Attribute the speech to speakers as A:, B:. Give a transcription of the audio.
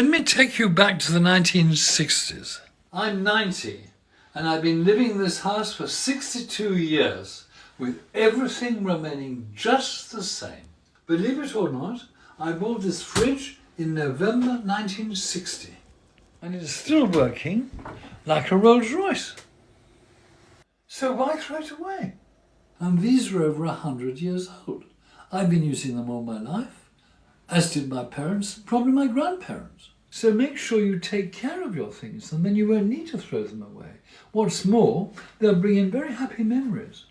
A: Let me take you back to the 1960s. I'm 90 and I've been living in this house for 62 years with everything remaining just the same. Believe it or not, I bought this fridge in November 1960 and it's still working like a Rolls Royce. So why throw it away? And these are over 100 years old. I've been using them all my life, as did my parents, probably my grandparents. So make sure you take care of your things and then you won't need to throw them away. What's more, they'll bring in very happy memories.